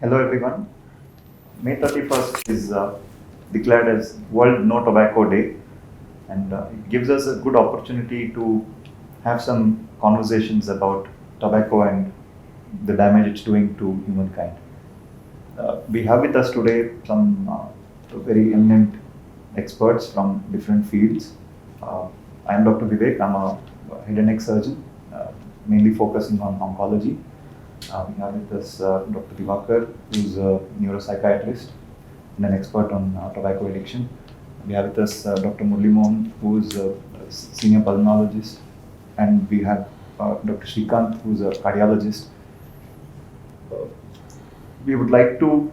Hello everyone. May 31st is declared as World No Tobacco Day, and it gives us a good opportunity to have some conversations about tobacco and the damage it's doing to humankind. We have with us today some very eminent experts from different fields. I am Dr. Vivek. I'm a head and neck surgeon, mainly focusing on oncology. We have with us Dr. Diwakar, who's a neuropsychiatrist and an expert on tobacco addiction. We have with us Dr. Murali, who's a senior pulmonologist, and we have Dr. Srikanth, who's a cardiologist. We would like to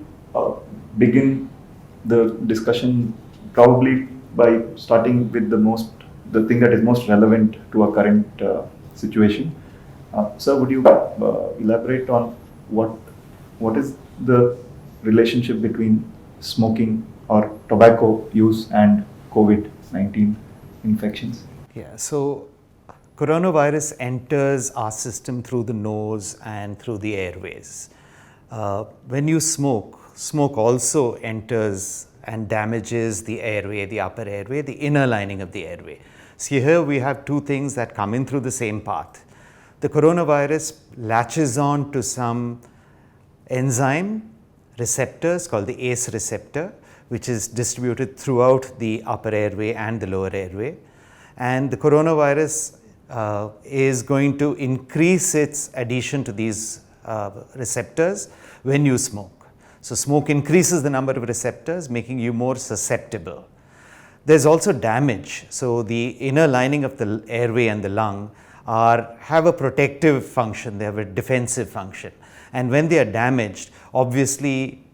begin the discussion probably by starting with the thing that is most relevant to our current situation. Sir, would you elaborate on what is the relationship between smoking or tobacco use and COVID-19 infections? Yeah, so coronavirus enters our system through the nose and through the airways. When you smoke also enters and damages the airway, the upper airway, the inner lining of the airway. So here we have two things that come in through the same path. The coronavirus latches on to some enzyme receptors called the ACE receptor, which is distributed throughout the upper airway and the lower airway. And the coronavirus is going to increase its adhesion to these receptors when you smoke. So smoke increases the number of receptors, making you more susceptible. There's also damage. So the inner lining of the airway and the lung have a protective function, they have a defensive function. And when they are damaged, obviously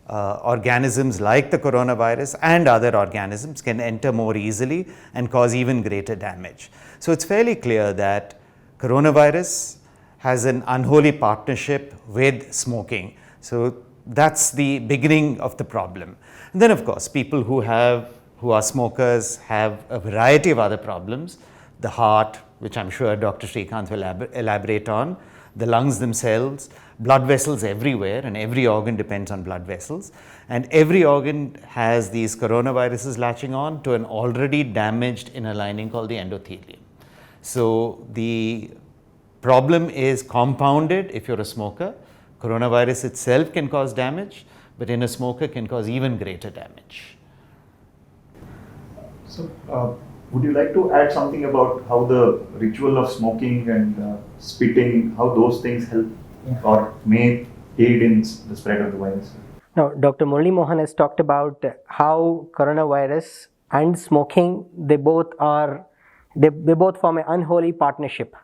organisms like the coronavirus and other organisms can enter more easily and cause even greater damage. So it's fairly clear that coronavirus has an unholy partnership with smoking. So that's the beginning of the problem. And then of course, people who are smokers have a variety of other problems. The heart, which I'm sure Dr. Srikanth will elaborate on, the lungs themselves, blood vessels everywhere, and every organ depends on blood vessels. And every organ has these coronaviruses latching on to an already damaged inner lining called the endothelium. So the problem is compounded if you're a smoker. Coronavirus itself can cause damage, but in a smoker can cause even greater damage. So, would you like to add something about how the ritual of smoking and spitting, how those things help or may aid in the spread of the virus? Now, Dr. Mohan has talked about how coronavirus and smoking, they both form an unholy partnership.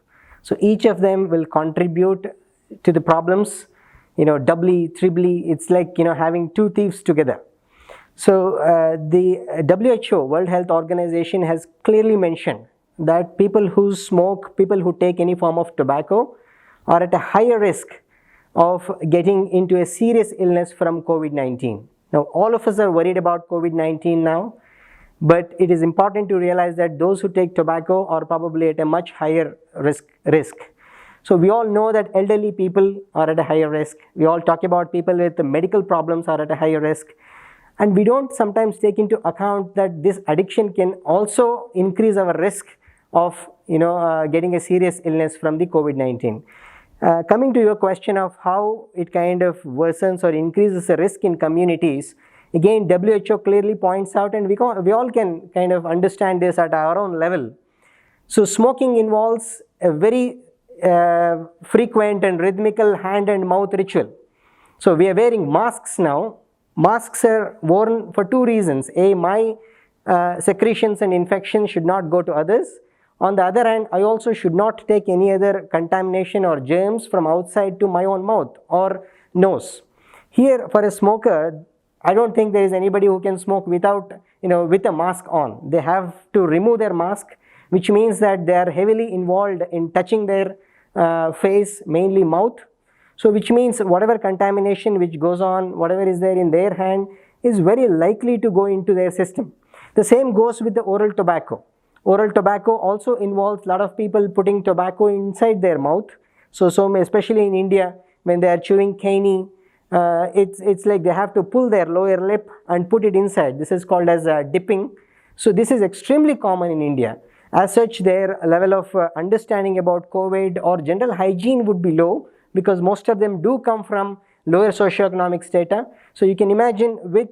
So each of them will contribute to the problems, doubly, triply. It's like, having two thieves together. So the WHO, World Health Organization, has clearly mentioned that people who smoke, people who take any form of tobacco are at a higher risk of getting into a serious illness from COVID-19. Now, all of us are worried about COVID-19 now, but it is important to realize that those who take tobacco are probably at a much higher risk. So we all know that elderly people are at a higher risk. We all talk about people with medical problems are at a higher risk. And we don't sometimes take into account that this addiction can also increase our risk of getting a serious illness from the COVID-19. Coming to your question of how it kind of worsens or increases the risk in communities, again WHO clearly points out, and we all can kind of understand this at our own level. So smoking involves a very frequent and rhythmical hand and mouth ritual. So we are wearing masks now. Masks are worn for two reasons. A, my secretions and infections should not go to others. On the other hand, I also should not take any other contamination or germs from outside to my own mouth or nose. Here, for a smoker, I don't think there is anybody who can smoke without, with a mask on. They have to remove their mask, which means that they are heavily involved in touching their face, mainly mouth. So which means whatever contamination which goes on, whatever is there in their hand is very likely to go into their system. The same goes with the oral tobacco. Oral tobacco also involves a lot of people putting tobacco inside their mouth. So especially in India, when they are chewing caney, it's like they have to pull their lower lip and put it inside. This is called as dipping. So this is extremely common in India. As such, their level of understanding about COVID or general hygiene would be low, because most of them do come from lower socioeconomic strata. So you can imagine with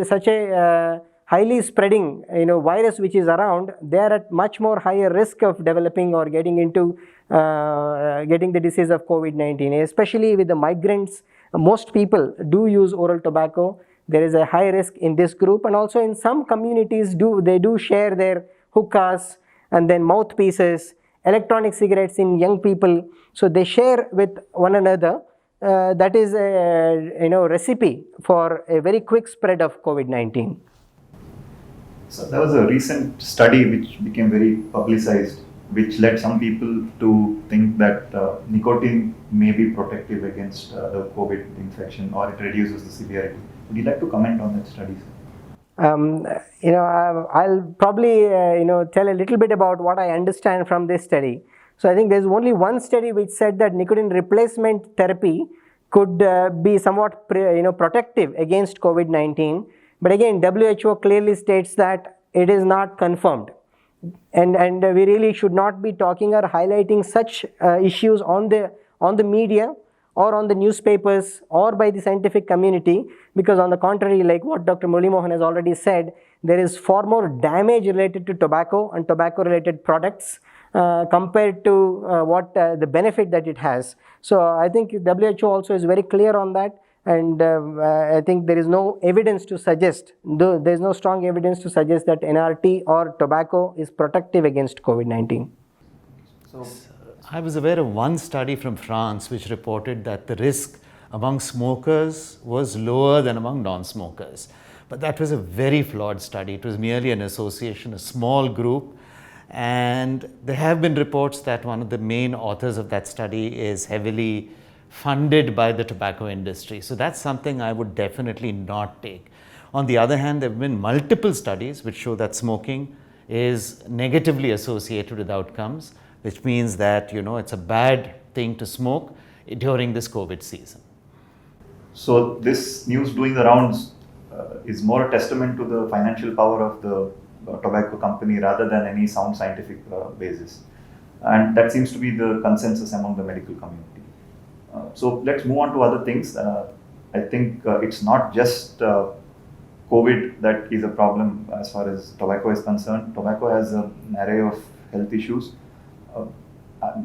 such a highly spreading virus which is around, they are at much more higher risk of developing or getting into getting the disease of COVID-19, especially with the migrants. Most people do use oral tobacco. There is a high risk in this group, and also in some communities they do share their hookahs and then mouthpieces, electronic cigarettes in young people. So they share with one another. That is a recipe for a very quick spread of COVID-19. So there was a recent study which became very publicized, which led some people to think that nicotine may be protective against the COVID infection, or it reduces the severity. Would you like to comment on that study, sir? I'll probably tell a little bit about what I understand from this study. So I think there's only one study which said that nicotine replacement therapy could be somewhat protective against COVID-19. But again, WHO clearly states that it is not confirmed. And we really should not be talking or highlighting such issues on the media or on the newspapers or by the scientific community, because on the contrary, like what Dr. Murali Mohan has already said, there is far more damage related to tobacco and tobacco related products compared to what the benefit that it has. So I think WHO also is very clear on that. And I think there is no evidence to suggest, there is no strong evidence to suggest that NRT or tobacco is protective against COVID-19. So I was aware of one study from France which reported that the risk among smokers was lower than among non-smokers. But that was a very flawed study. It was merely an association, a small group. And there have been reports that one of the main authors of that study is heavily funded by the tobacco industry. So that's something I would definitely not take. On the other hand, there have been multiple studies which show that smoking is negatively associated with outcomes, which means that it's a bad thing to smoke during this COVID season. So this news doing the rounds is more a testament to the financial power of the tobacco company rather than any sound scientific basis. And that seems to be the consensus among the medical community. So let's move on to other things. I think it's not just COVID that is a problem as far as tobacco is concerned. Tobacco has an array of health issues.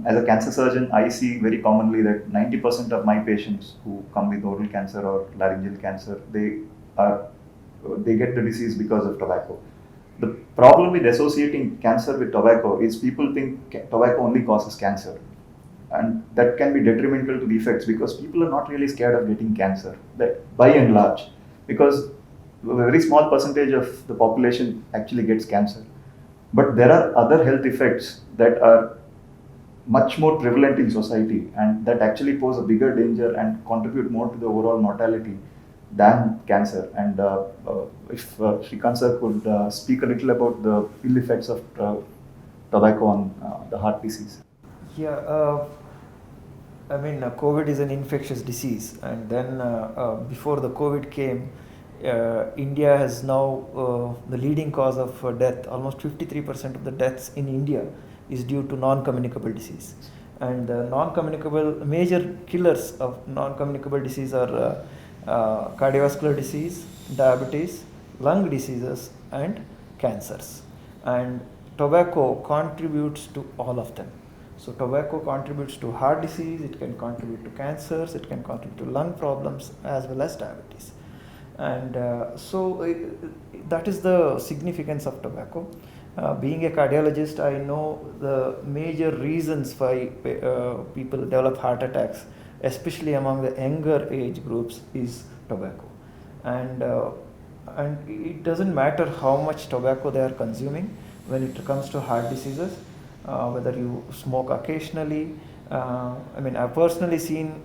As a cancer surgeon, I see very commonly that 90% of my patients who come with oral cancer or laryngeal cancer, they get the disease because of tobacco. The problem with associating cancer with tobacco is people think tobacco only causes cancer. And that can be detrimental to the effects, because people are not really scared of getting cancer, by and large, because a very small percentage of the population actually gets cancer. But there are other health effects that are much more prevalent in society and that actually pose a bigger danger and contribute more to the overall mortality than cancer. And if Srikanth sir could speak a little about the ill effects of tobacco on the heart disease. Yeah, COVID is an infectious disease, and then before the COVID came, India has now the leading cause of death. Almost 53% of the deaths in India is due to non-communicable disease, and the major killers of non-communicable disease are cardiovascular disease, diabetes, lung diseases, and cancers. And tobacco contributes to all of them. So tobacco contributes to heart disease, it can contribute to cancers, it can contribute to lung problems as well as diabetes. And that is the significance of tobacco. Being a cardiologist, I know the major reasons why people develop heart attacks, especially among the younger age groups, is tobacco. And it doesn't matter how much tobacco they are consuming when it comes to heart diseases. Whether you smoke occasionally, I've personally seen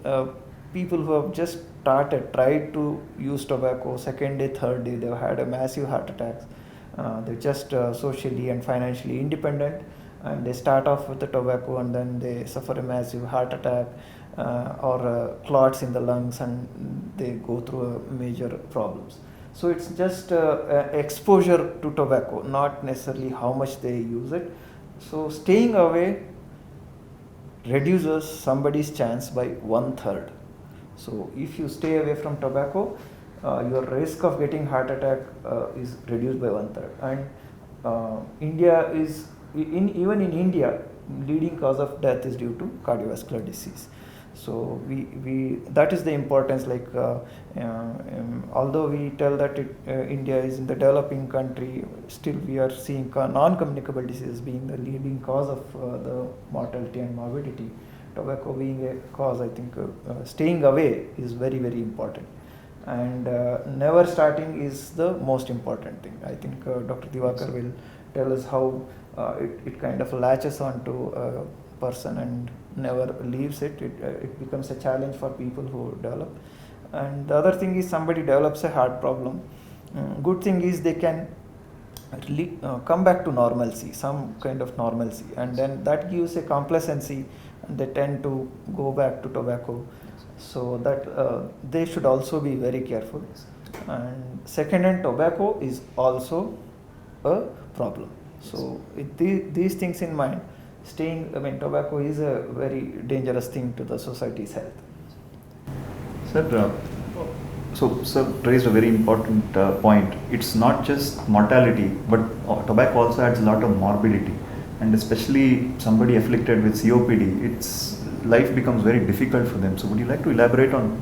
people who have just tried to use tobacco, second day, third day, they've had a massive heart attacks. They're just socially and financially independent, and they start off with the tobacco and then they suffer a massive heart attack, or clots in the lungs, and they go through major problems. So it's just exposure to tobacco, not necessarily how much they use it. So staying away reduces somebody's chance by 1/3. So if you stay away from tobacco, your risk of getting heart attack is reduced by 1/3. And India is even in India, leading cause of death is due to cardiovascular disease. So we that is the importance. Like although we tell that India is in the developing country, still we are seeing non-communicable diseases being the leading cause of the mortality and morbidity. Tobacco being a cause, I think staying away is very, very important. And never starting is the most important thing. I think Dr. Diwakar will tell us how it kind of latches onto a person and never leaves it. It becomes a challenge for people who develop. And the other thing is, somebody develops a heart problem. Good thing is they can come back to normalcy, some kind of normalcy, and then that gives a complacency, and they tend to go back to tobacco. So that they should also be very careful. And second-hand tobacco is also a problem. So with these things in mind, tobacco is a very dangerous thing to the society's health. Sir, Sir raised a very important point. It's not just mortality, but tobacco also adds a lot of morbidity, and especially somebody afflicted with COPD, life becomes very difficult for them. So would you like to elaborate on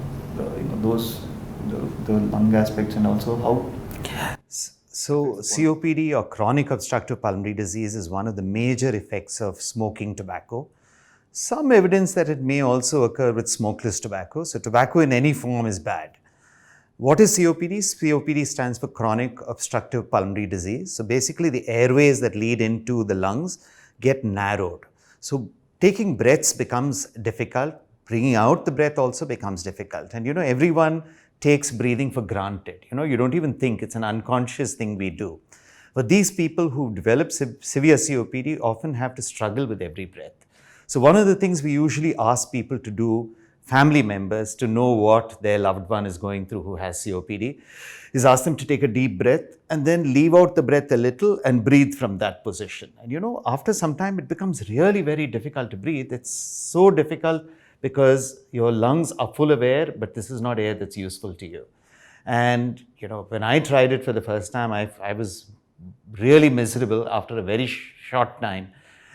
the lung aspects, and also how? So COPD, or chronic obstructive pulmonary disease, is one of the major effects of smoking tobacco. Some evidence that it may also occur with smokeless tobacco. So tobacco in any form is bad. What is COPD? COPD stands for chronic obstructive pulmonary disease. So basically the airways that lead into the lungs get narrowed. So taking breaths becomes difficult. Bringing out the breath also becomes difficult. And everyone takes breathing for granted. You don't even think, it's an unconscious thing we do. But these people who develop severe COPD often have to struggle with every breath. So one of the things we usually ask people to do, family members, to know what their loved one is going through who has COPD, is ask them to take a deep breath and then leave out the breath a little and breathe from that position. And after some time it becomes really very difficult to breathe. It's so difficult because your lungs are full of air, but this is not air that's useful to you. And when I tried it for the first time, I was really miserable after a very short time.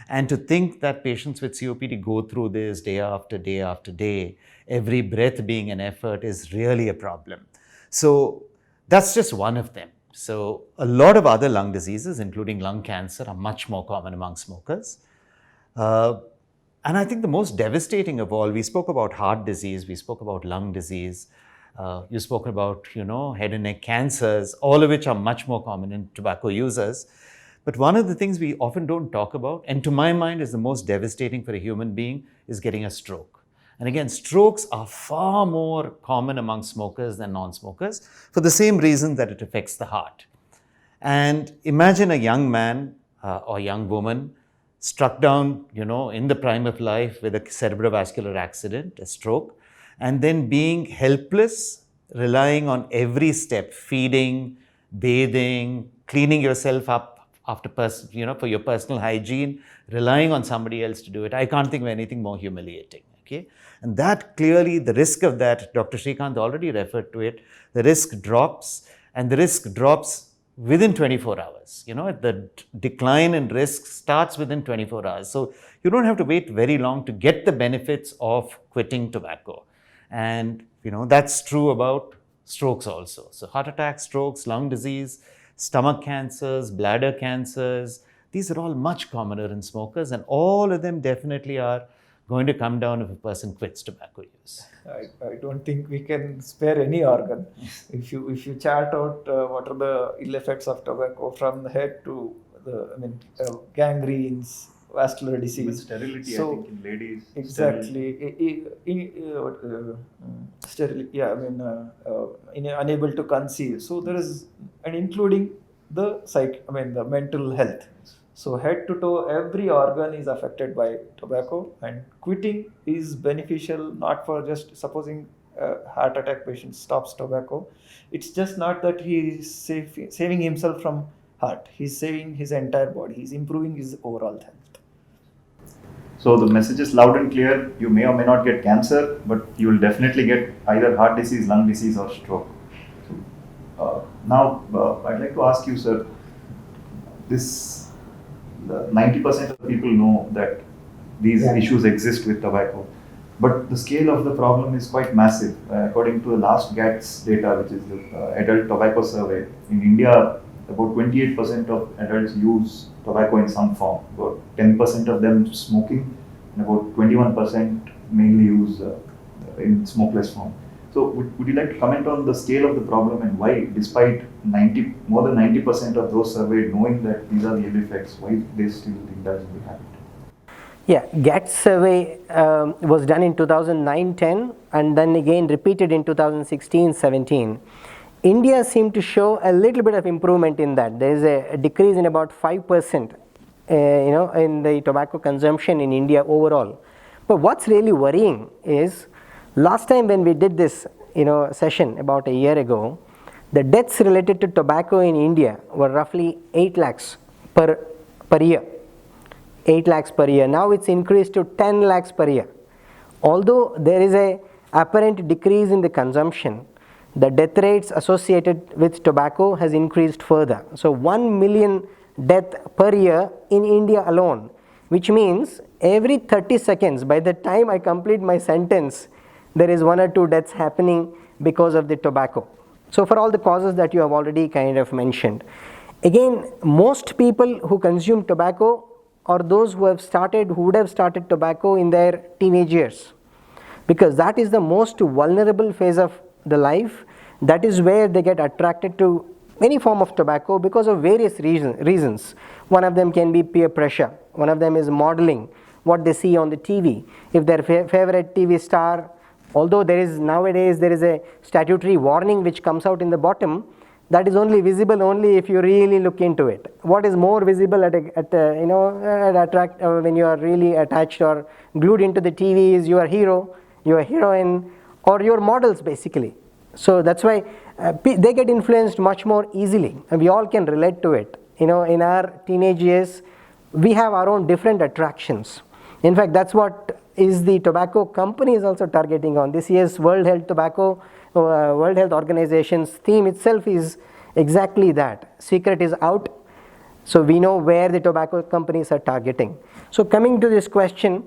And to think that patients with COPD go through this day after day after day, every breath being an effort, is really a problem. So that's just one of them. So a lot of other lung diseases, including lung cancer, are much more common among smokers. And I think the most devastating of all, we spoke about heart disease, we spoke about lung disease, you spoke about, head and neck cancers, all of which are much more common in tobacco users. But one of the things we often don't talk about, and to my mind is the most devastating for a human being, is getting a stroke. And again, strokes are far more common among smokers than non-smokers for the same reason that it affects the heart. And imagine a young man or young woman struck down, in the prime of life with a cerebrovascular accident, a stroke, and then being helpless, relying on every step, feeding, bathing, cleaning yourself up after for your personal hygiene, relying on somebody else to do it. I can't think of anything more humiliating. Okay, and that clearly, the risk of that, Dr. Srikanth already referred to it, the risk drops, and the risk drops within 24 hours. The decline in risk starts within 24 hours. So you don't have to wait very long to get the benefits of quitting tobacco. And that's true about strokes also. So heart attacks, strokes, lung disease, stomach cancers, bladder cancers, these are all much commoner in smokers, and all of them definitely are going to come down if a person quits tobacco use. I don't think we can spare any organ. If you chart out what are the ill effects of tobacco from the head to the gangrenes, vascular disease. Even sterility, so, I think, in ladies. Exactly. Sterility, yeah, unable to conceive. So there is, and including the the mental health. So head to toe, every organ is affected by tobacco, and quitting is beneficial not for just supposing a heart attack patient stops tobacco. It's just not that he is saving himself from heart. He's saving his entire body. He's improving his overall health. So the message is loud and clear. You may or may not get cancer, but you will definitely get either heart disease, lung disease, or stroke. So, now, I'd like to ask you, sir, this 90% of people know that these issues exist with tobacco, but the scale of the problem is quite massive. According to the last GATS data, which is the adult tobacco survey, in India, about 28% of adults use tobacco in some form. About 10% of them smoking, and about 21% mainly use in smokeless form. So would you like to comment on the scale of the problem and why, despite more than 90% of those surveyed knowing that these are the ill effects, why they still indulge in the habit? Yeah, GATS survey was done in 2009-10 and then again repeated in 2016-17. India seemed to show a little bit of improvement in that. There is a decrease in about 5%, in the tobacco consumption in India overall. But what's really worrying is, last time when we did this, session about a year ago, the deaths related to tobacco in India were roughly 8 lakhs per year. 8 lakhs per year. Now it's increased to 10 lakhs per year. Although there is a apparent decrease in the consumption, the death rates associated with tobacco has increased further. So 1 million death per year in India alone, which means every 30 seconds, by the time I complete my sentence, there is 1 or 2 deaths happening because of the tobacco. So for all the causes that you have already kind of mentioned. Again, most people who consume tobacco are those who would have started tobacco in their teenage years, because that is the most vulnerable phase of the life. That is where they get attracted to any form of tobacco because of various reasons. One of them can be peer pressure. One of them is modeling, what they see on the TV. If their favorite TV star, although nowadays there is a statutory warning which comes out in the bottom, that is only visible only if you really look into it. What is more visible when you are really attached or glued into the TV is your hero, your heroine, or your models basically. So that's why they get influenced much more easily, and we all can relate to it. In our teenage years, we have our own different attractions. In fact, that's what is the tobacco company is also targeting on. This year's World Health Organization's theme itself is exactly that. Secret is out. So we know where the tobacco companies are targeting. So coming to this question,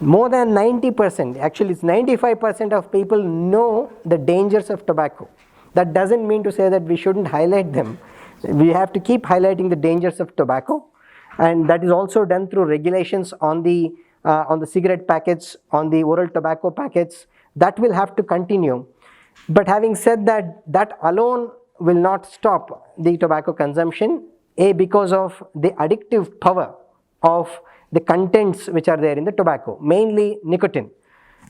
more than 90%, actually it's 95% of people know the dangers of tobacco. That doesn't mean to say that we shouldn't highlight them. We have to keep highlighting the dangers of tobacco, and that is also done through regulations on the cigarette packets, on the oral tobacco packets. That will have to continue. But having said that, that alone will not stop the tobacco consumption, because of the addictive power of the contents which are there in the tobacco, mainly nicotine.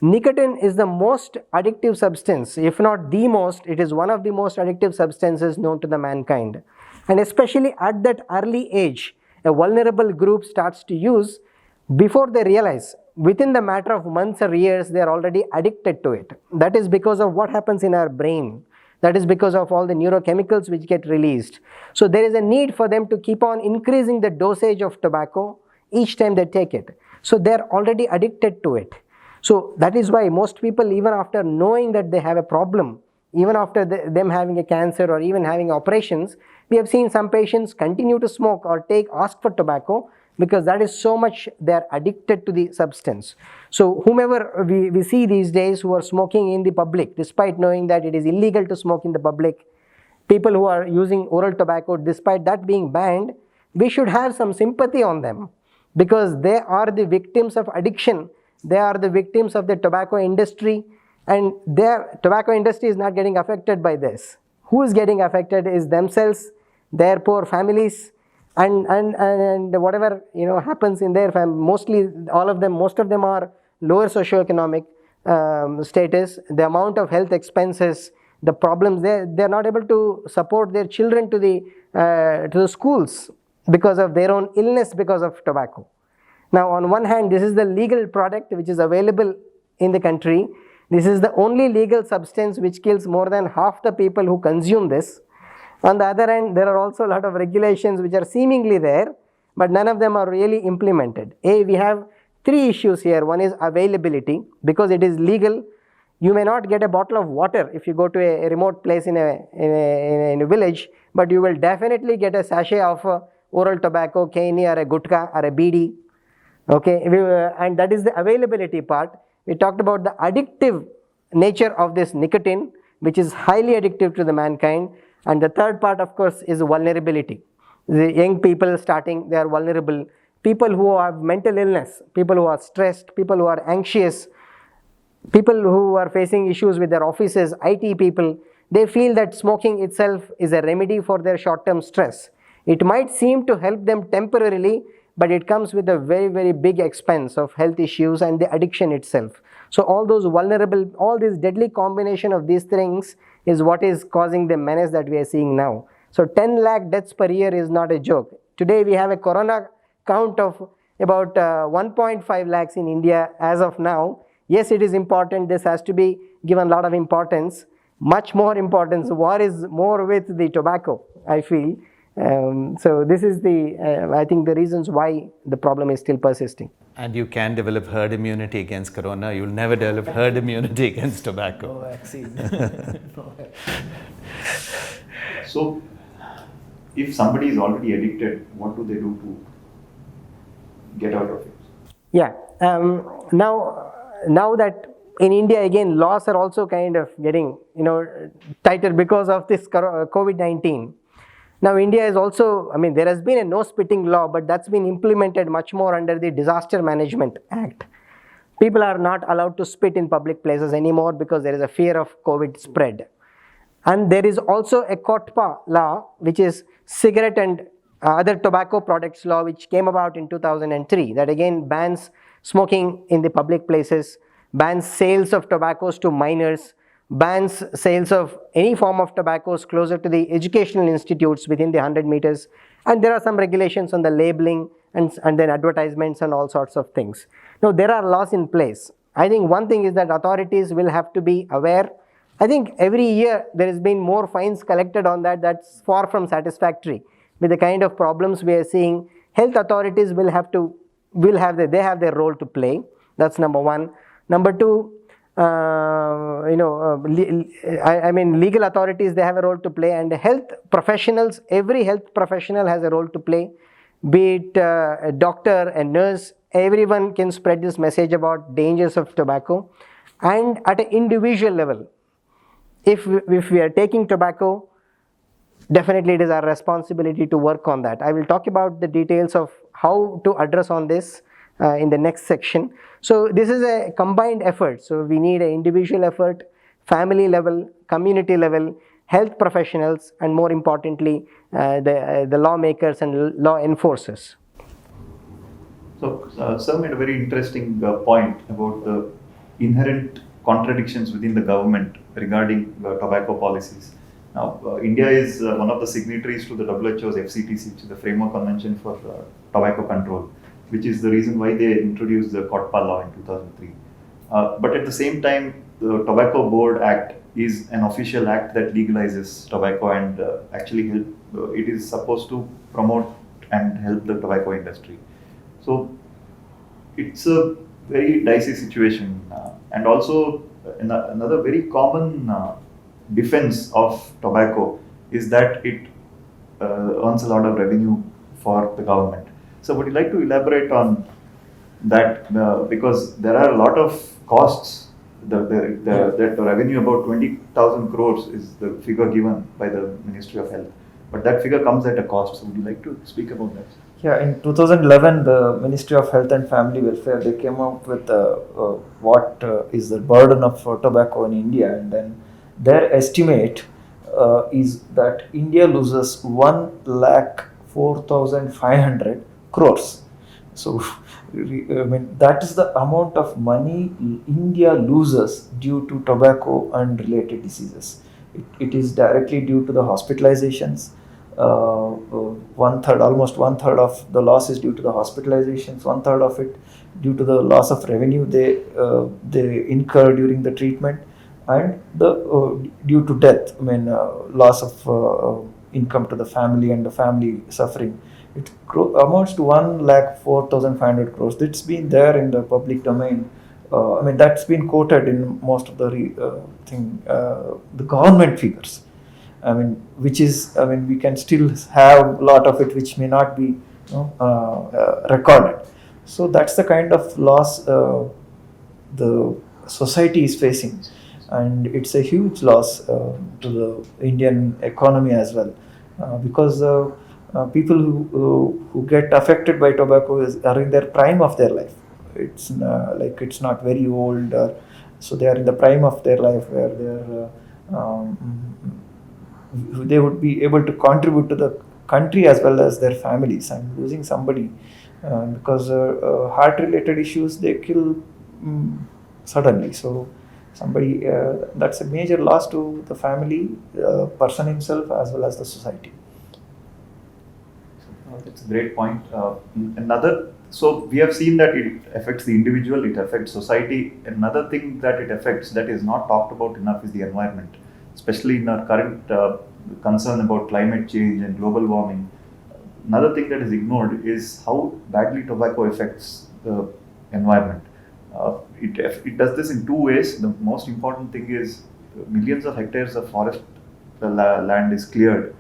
Nicotine is the most addictive substance, if not the most. It is one of the most addictive substances known to the mankind. And especially at that early age, a vulnerable group starts to use before they realize. Within the matter of months or years, they are already addicted to it. That is because of what happens in our brain. That is because of all the neurochemicals which get released. So there is a need for them to keep on increasing the dosage of tobacco each time they take it. So they are already addicted to it. So that is why most people, even after knowing that they have a problem, even after them having a cancer or even having operations, we have seen some patients continue to smoke or ask for tobacco, because that is so much they are addicted to the substance. So whomever we see these days who are smoking in the public, despite knowing that it is illegal to smoke in the public, people who are using oral tobacco, despite that being banned, we should have some sympathy on them, because they are the victims of addiction. They are the victims of the tobacco industry, and their tobacco industry is not getting affected by this. Who is getting affected is themselves, their poor families, and whatever happens in their family. Most of them are lower socioeconomic status. The amount of health expenses, the problems, they're not able to support their children to the schools. because of their own illness because of tobacco. Now, on one hand, this is the legal product which is available in the country. This is the only legal substance which kills more than half the people who consume this. On the other hand, there are also a lot of regulations which are seemingly there, but none of them are really implemented. We have three issues here. One is availability. Because it is legal, you may not get a bottle of water if you go to a remote place in a village, but you will definitely get a sachet of oral tobacco, keni or a gutka or a bidi. Okay, and that is the availability part. We talked about the addictive nature of this nicotine, which is highly addictive to the mankind. And the third part, of course, is vulnerability. The young people starting, they are vulnerable. People who have mental illness, people who are stressed, people who are anxious, people who are facing issues with their offices, IT people, they feel that smoking itself is a remedy for their short-term stress. It might seem to help them temporarily, but it comes with a very, very big expense of health issues and the addiction itself. So all those vulnerable, all this deadly combination of these things is what is causing the menace that we are seeing now. So 10 lakh deaths per year is not a joke. Today we have a corona count of about 1.5 lakhs in India as of now. Yes, it is important. This has to be given a lot of importance. Much more importance. War is more with the tobacco, I feel. So this is I think the reasons why the problem is still persisting. And you can develop herd immunity against corona. You'll never develop herd immunity against tobacco. No vaccine. No vaccine. So, if somebody is already addicted, what do they do to get out of it? Yeah. Now that in India again laws are also kind of getting tighter because of this COVID-19. Now India is also, there has been a no spitting law, but that's been implemented much more under the Disaster Management Act. People are not allowed to spit in public places anymore because there is a fear of COVID spread. And there is also a COTPA law, which is cigarette and other tobacco products law, which came about in 2003, that again bans smoking in the public places, bans sales of tobaccos to minors, bans sales of any form of tobaccos closer to the educational institutes within the 100 meters. And there are some regulations on the labeling and then advertisements and all sorts of things. Now, there are laws in place. I think one thing is that authorities will have to be aware. I think every year there has been more fines collected on that. That's far from satisfactory. With the kind of problems we are seeing, health authorities they have their role to play. That's number one. Number two, legal authorities, they have a role to play, and health professionals, every health professional has a role to play, be it a doctor, a nurse, everyone can spread this message about dangers of tobacco. And at an individual level, if we are taking tobacco, definitely it is our responsibility to work on that. I will talk about the details of how to address on this in the next section. So this is a combined effort. So we need an individual effort, family level, community level, health professionals, and more importantly, the lawmakers and law enforcers. So, Sir made a very interesting point about the inherent contradictions within the government regarding tobacco policies. Now, India is one of the signatories to the WHO's FCTC, which is the Framework Convention for Tobacco Control, which is the reason why they introduced the COTPA law in 2003. But at the same time, the Tobacco Board Act is an official act that legalizes tobacco and actually it is supposed to promote and help the tobacco industry. So it's a very dicey situation. And also another very common defense of tobacco is that it earns a lot of revenue for the government. So would you like to elaborate on that? Because there are a lot of costs. The revenue, about 20,000 crores is the figure given by the Ministry of Health. But that figure comes at a cost. So would you like to speak about that? Yeah, in 2011, the Ministry of Health and Family Welfare, they came up with what is the burden of tobacco in India, and then their estimate is that India loses 1,04,500 crores. So, that is the amount of money India loses due to tobacco and related diseases. It is directly due to the hospitalizations, one third, almost one third of the loss is due to the hospitalizations, one third of it due to the loss of revenue they incur during the treatment, and the due to death. I mean, loss of income to the family and the family suffering. It amounts to 1,04,500 crores. It's been there in the public domain. I mean, that's been quoted in most of the the government figures. I mean, which is, I mean, we can still have a lot of it which may not be recorded. So that's the kind of loss the society is facing, and it's a huge loss to the Indian economy as well, because people who get affected by tobacco are in their prime of their life. It's like it's not very old, so they are in the prime of their life where they would be able to contribute to the country as well as their families. And losing somebody because heart-related issues, they kill suddenly. So somebody that's a major loss to the family, person himself, as well as the society. That's a great point. So we have seen that it affects the individual, it affects society. Another thing that it affects that is not talked about enough is the environment, especially in our current concern about climate change and global warming. Another thing that is ignored is how badly tobacco affects the environment. It does this in two ways. The most important thing is millions of hectares of forest land is cleared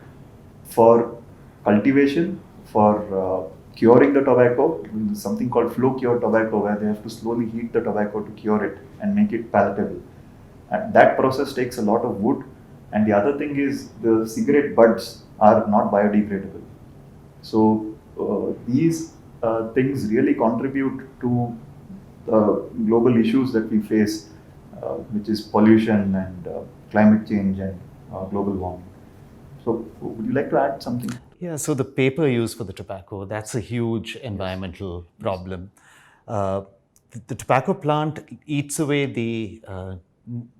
for cultivation, for curing the tobacco. There's something called flow cure tobacco, where they have to slowly heat the tobacco to cure it and make it palatable. And that process takes a lot of wood. And the other thing is the cigarette butts are not biodegradable. So these things really contribute to global issues that we face, which is pollution and climate change and global warming. So would you like to add something? Yeah, so the paper used for the tobacco, that's a huge environmental problem. The tobacco plant eats away the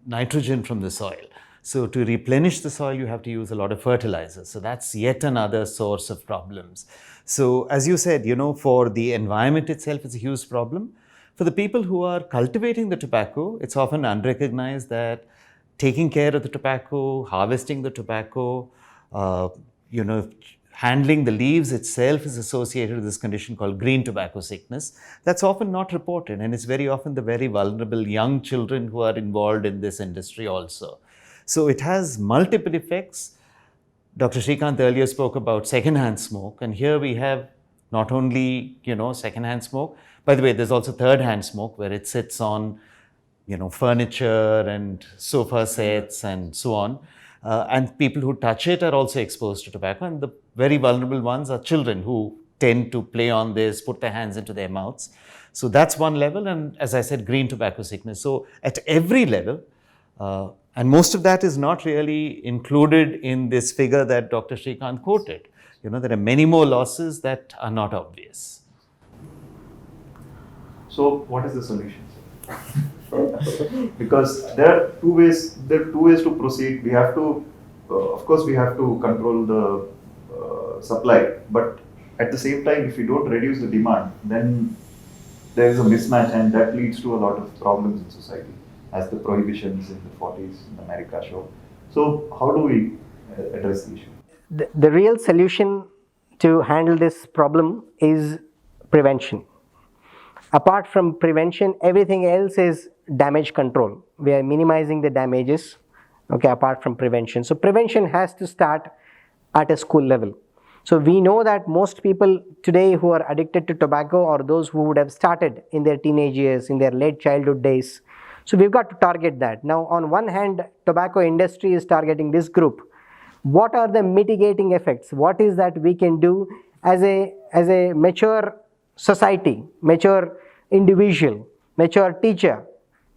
nitrogen from the soil. So to replenish the soil, you have to use a lot of fertilizers. So that's yet another source of problems. So as you said, for the environment itself, it's a huge problem. For the people who are cultivating the tobacco, it's often unrecognized that taking care of the tobacco, harvesting the tobacco, handling the leaves itself is associated with this condition called green tobacco sickness. That's often not reported, and it's very often the very vulnerable young children who are involved in this industry also. So it has multiple effects. Dr. Srikanth earlier spoke about secondhand smoke, and here we have not only, secondhand smoke. By the way, there's also third-hand smoke where it sits on, furniture and sofa sets and so on. And people who touch it are also exposed to tobacco. And the very vulnerable ones are children who tend to play on this, put their hands into their mouths. So that's one level. And as I said, green tobacco sickness. So at every level, and most of that is not really included in this figure that Dr. Srikanth quoted. There are many more losses that are not obvious. So what is the solution? Because there are two ways to proceed. We have to, of course, we have to control the supply, but at the same time, if we don't reduce the demand, then there is a mismatch, and that leads to a lot of problems in society, as the prohibitions in the 40s in America show. So how do we address the issue? The real solution to handle this problem is prevention. Apart from prevention, everything else is damage control. We are minimizing the damages, apart from prevention. So prevention has to start at a school level. So we know that most people today who are addicted to tobacco are those who would have started in their teenage years, in their late childhood days. So we've got to target that. Now, on one hand, tobacco industry is targeting this group. What are the mitigating effects? What is that we can do as a mature society, mature individual, mature teacher,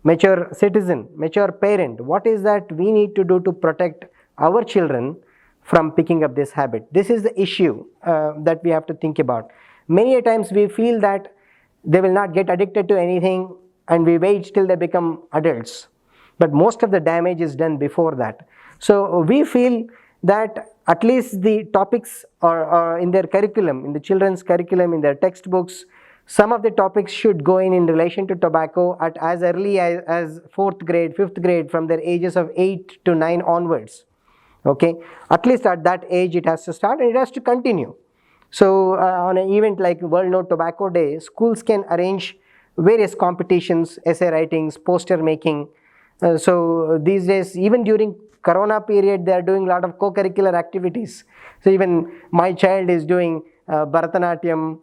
mature citizen, mature parent? What is that we need to do to protect our children from picking up this habit? This is the issue that we have to think about. Many a times we feel that they will not get addicted to anything and we wait till they become adults. But most of the damage is done before that. So we feel that at least the topics are in their curriculum, in the children's curriculum, in their textbooks, some of the topics should go in relation to tobacco at as early as 4th grade, 5th grade, from their ages of 8 to 9 onwards. Okay, at least at that age it has to start, and it has to continue. So on an event like World No Tobacco Day, schools can arrange various competitions, essay writings, poster making. So these days, even during Corona period, they are doing a lot of co-curricular activities. So even my child is doing Bharatanatyam,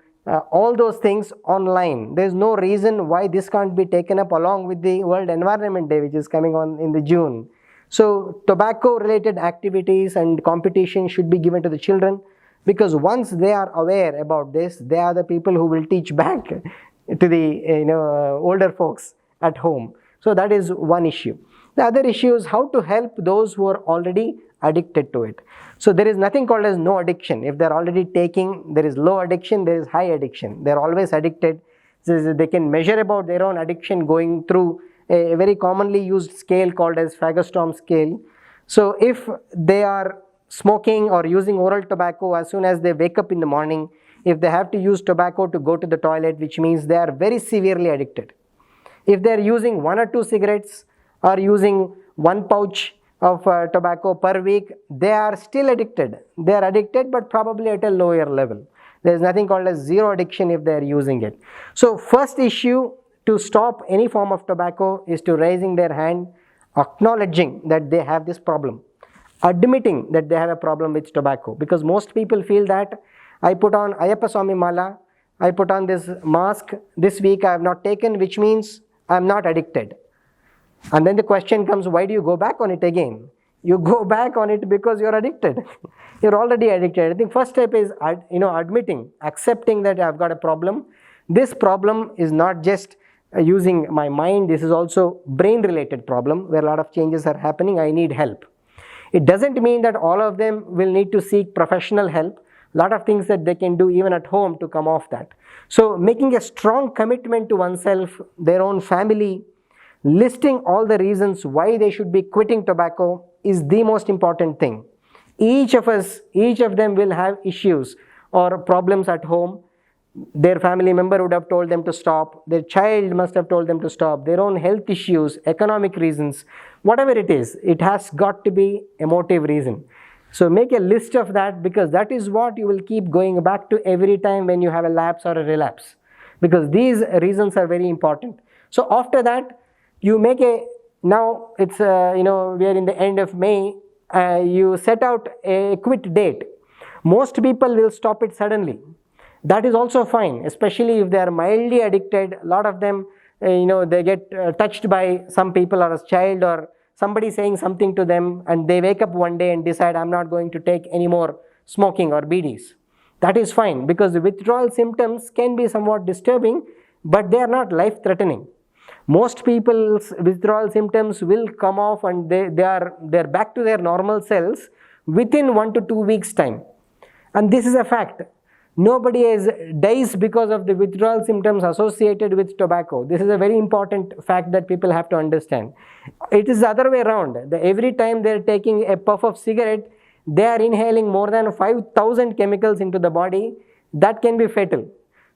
all those things online. There is no reason why this can't be taken up along with the World Environment Day, which is coming on in the June. So tobacco related activities and competition should be given to the children, because once they are aware about this, they are the people who will teach back to the older folks at home. So that is one issue. The other issue is how to help those who are already addicted to it. So there is nothing called as no addiction. If they are already taking, there is low addiction, there is high addiction. They are always addicted. So they can measure about their own addiction going through a very commonly used scale called as Fagerstrom scale. So if they are smoking or using oral tobacco as soon as they wake up in the morning, if they have to use tobacco to go to the toilet, which means they are very severely addicted. If they are using 1 or 2 cigarettes or using 1 pouch of tobacco per week, they are still addicted. They are addicted, but probably at a lower level. There is nothing called as zero addiction if they are using it. So first issue to stop any form of tobacco is to raising their hand, acknowledging that they have this problem, admitting that they have a problem with tobacco. Because most people feel that I put on Ayyappa Swami Mala, I put on this mask, this week I have not taken, which means I am not addicted. And then the question comes, why do you go back on it again? You go back on it because you're addicted. You're already addicted. I think first step is admitting, accepting that I've got a problem. This problem is not just using my mind, this is also brain related problem where a lot of changes are happening. I need help. It doesn't mean that all of them will need to seek professional help. A lot of things that they can do even at home to come off that. So making a strong commitment to oneself, their own family, listing all the reasons why they should be quitting tobacco is the most important thing. Each of them will have issues or problems at home. Their family member would have told them to stop, their child must have told them to stop, their own health issues, economic reasons, whatever it is, it has got to be a motive reason. So make a list of that, because that is what you will keep going back to every time when you have a lapse or a relapse, because these reasons are very important. So after that, you make now it's we are in the end of May, you set out a quit date. Most people will stop it suddenly. That is also fine, especially if they are mildly addicted. A lot of them, they get touched by some people or a child or somebody saying something to them, and they wake up one day and decide, I'm not going to take any more smoking or BDs. That is fine, because the withdrawal symptoms can be somewhat disturbing, but they are not life-threatening. Most people's withdrawal symptoms will come off and they're back to their normal selves within 1 to 2 weeks time. And this is a fact. Nobody dies because of the withdrawal symptoms associated with tobacco. This is a very important fact that people have to understand. It is the other way around. Every time they are taking a puff of cigarette, they are inhaling more than 5,000 chemicals into the body. That can be fatal.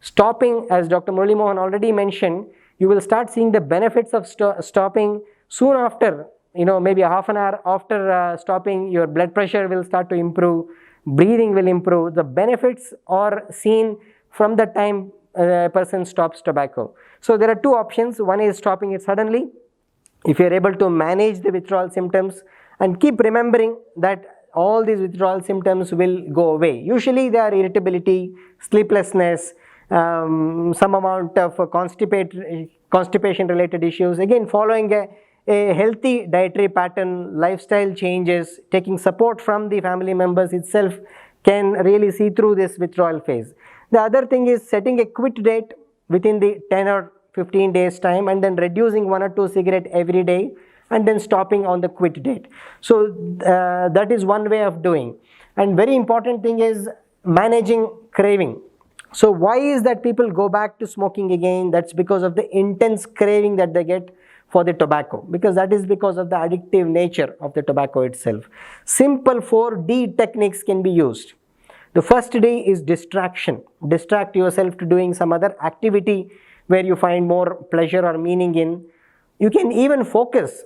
Stopping, as Dr. Murali Mohan already mentioned, you will start seeing the benefits of stopping soon after, maybe half an hour after stopping. Your blood pressure will start to improve. Breathing will improve. The benefits are seen from the time a person stops tobacco. So there are 2 options. One is stopping it suddenly, if you are able to manage the withdrawal symptoms, and keep remembering that all these withdrawal symptoms will go away. Usually they are irritability, sleeplessness, some amount of constipation related issues. Again, following a healthy dietary pattern, lifestyle changes, taking support from the family members itself can really see through this withdrawal phase. The other thing is setting a quit date within the 10 or 15 days time, and then reducing 1 or 2 cigarettes every day, and then stopping on the quit date. So that is one way of doing. And very important thing is managing craving. So why is that people go back to smoking again? That's because of the intense craving that they get for the tobacco, because that is because of the addictive nature of the tobacco itself. Simple 4D techniques can be used. The first D is distraction. Distract yourself to doing some other activity where you find more pleasure or meaning in. You can even focus.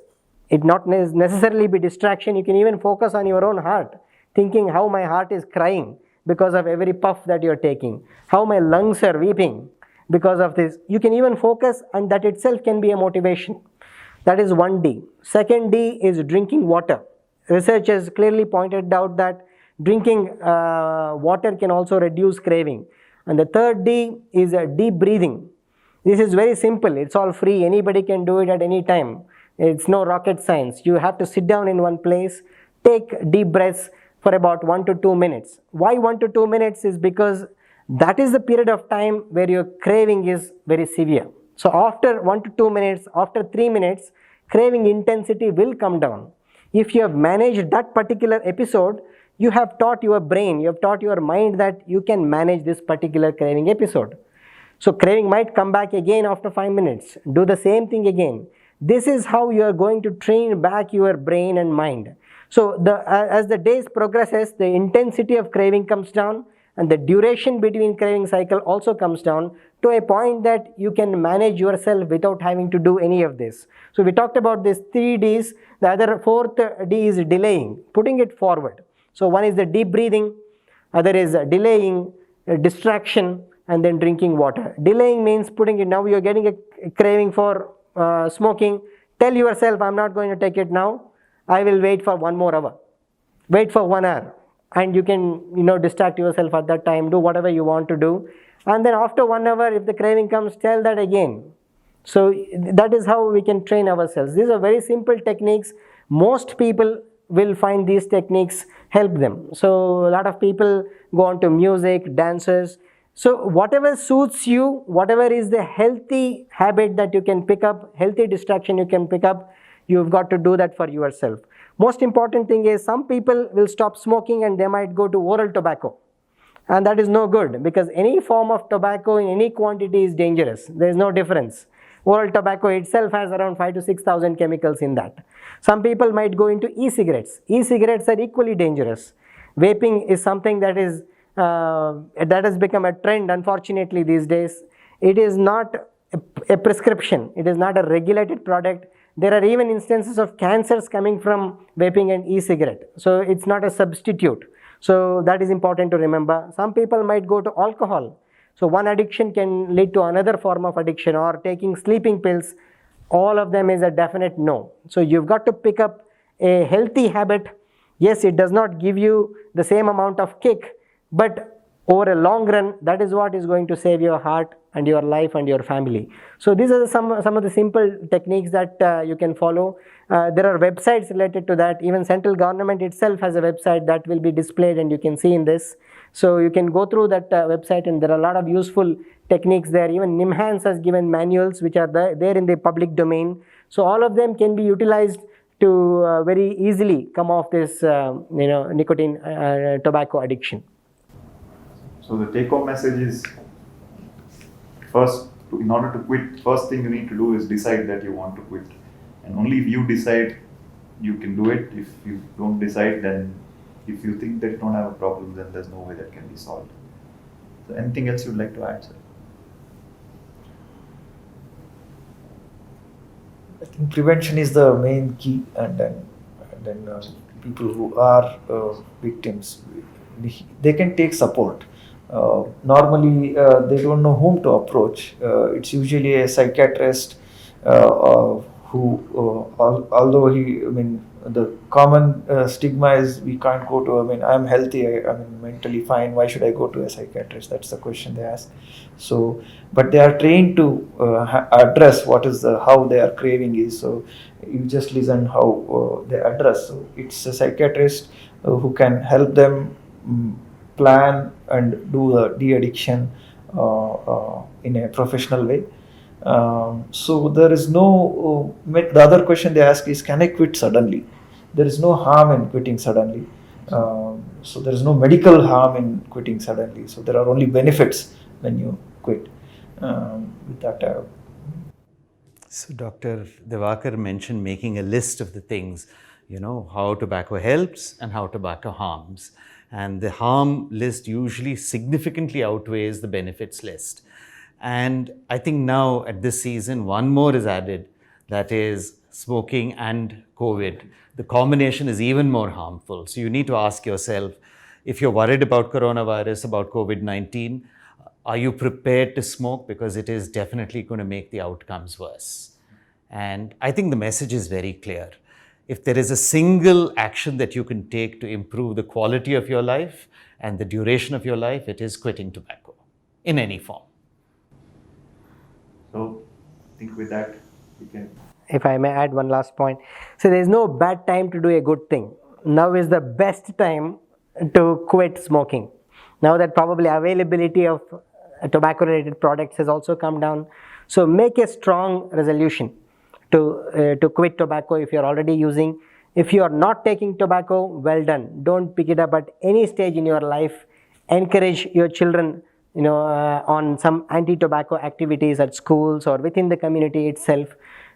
It not necessarily be distraction. You can even focus on your own heart, thinking how my heart is crying because of every puff that you're taking, how my lungs are weeping because of this. You can even focus, and that itself can be a motivation. That is one D. Second D is drinking water. Research has clearly pointed out that drinking water can also reduce craving. And the third D is deep breathing. This is very simple. It's all free. Anybody can do it at any time. It's no rocket science. You have to sit down in one place, take deep breaths for about 1 to 2 minutes. Why 1 to 2 minutes is because that is the period of time where your craving is very severe. So after 1 to 2 minutes, after 3 minutes, craving intensity will come down. If you have managed that particular episode, you have taught your brain, you have taught your mind that you can manage this particular craving episode. So craving might come back again after 5 minutes. Do the same thing again. This is how you are going to train back your brain and mind. So as the days progresses, the intensity of craving comes down, and the duration between craving cycle also comes down to a point that you can manage yourself without having to do any of this. So we talked about these 3 Ds. The other fourth D is delaying, putting it forward. So one is the deep breathing, other is delaying, distraction, and then drinking water. Delaying means putting it, now you're getting a craving for smoking. Tell yourself, I'm not going to take it now. I will wait for 1 more hour. Wait for 1 hour. And you can, distract yourself at that time, do whatever you want to do. And then after 1 hour, if the craving comes, tell that again. So that is how we can train ourselves. These are very simple techniques. Most people will find these techniques help them. So a lot of people go on to music, dances. So whatever suits you, whatever is the healthy habit that you can pick up, healthy distraction you can pick up, you've got to do that for yourself. Most important thing is some people will stop smoking and they might go to oral tobacco. And that is no good, because any form of tobacco in any quantity is dangerous. There is no difference. Oral tobacco itself has around 5,000 to 6,000 chemicals in that. Some people might go into e-cigarettes. E-cigarettes are equally dangerous. Vaping is something that has become a trend, unfortunately, these days. It is not a prescription. It is not a regulated product. There are even instances of cancers coming from vaping and e-cigarette. So it's not a substitute. So that is important to remember. Some people might go to alcohol. So one addiction can lead to another form of addiction, or taking sleeping pills. All of them is a definite no. So you've got to pick up a healthy habit. Yes, it does not give you the same amount of kick, but over a long run, that is what is going to save your heart and your life and your family. So these are some of the simple techniques that you can follow. There are websites related to that. Even central government itself has a website that will be displayed, and you can see in this. So you can go through that website, and there are a lot of useful techniques there. Even NIMHANS has given manuals which are there in the public domain. So all of them can be utilized to very easily come off this nicotine tobacco addiction. So the take-home message is, first, in order to quit, first thing you need to do is decide that you want to quit. And only if you decide, you can do it. If you don't decide, then if you think that you don't have a problem, then there's no way that can be solved. So anything else you'd like to add, sir? I think prevention is the main key, and then people who are victims, they can take support. Normally, they don't know whom to approach. It's usually a psychiatrist who, although the common stigma is we can't go to, I'm healthy, I'm mentally fine, why should I go to a psychiatrist? That's the question they ask. So, but they are trained to address what is how their craving is. So you just listen how they address. So it's a psychiatrist who can help them plan and do the de-addiction in a professional way. So there is no, the other question they ask is, can I quit suddenly? There is no harm in quitting suddenly. So there is no medical harm in quitting suddenly. So there are only benefits when you quit with that. So Dr. Diwakar mentioned making a list of the things, how tobacco helps and how tobacco harms. And the harm list usually significantly outweighs the benefits list. And I think now at this season, one more is added, that is smoking and COVID. The combination is even more harmful. So you need to ask yourself, if you're worried about coronavirus, about COVID-19, are you prepared to smoke? Because it is definitely going to make the outcomes worse. And I think the message is very clear. If there is a single action that you can take to improve the quality of your life and the duration of your life, it is quitting tobacco in any form. So I think with that, we can. If I may add one last point. So there is no bad time to do a good thing. Now is the best time to quit smoking. Now that probably availability of tobacco related products has also come down. So make a strong resolution to quit tobacco if you're already using. If you are not taking tobacco, well done. Don't pick it up at any stage in your life. Encourage your children on some anti-tobacco activities at schools or within the community itself.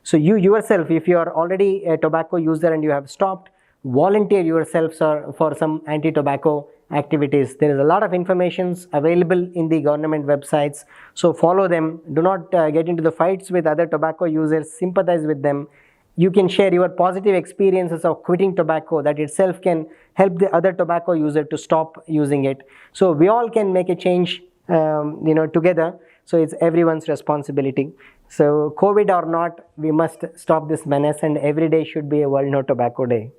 So you yourself, if you are already a tobacco user and you have stopped, volunteer yourself for some anti-tobacco activities. There is a lot of information available in the government websites, so follow them. Do not get into the fights with other tobacco users, sympathize with them. You can share your positive experiences of quitting tobacco, that itself can help the other tobacco user to stop using it. So we all can make a change together. So it's everyone's responsibility. So COVID or not, we must stop this menace, and every day should be a World No Tobacco Day.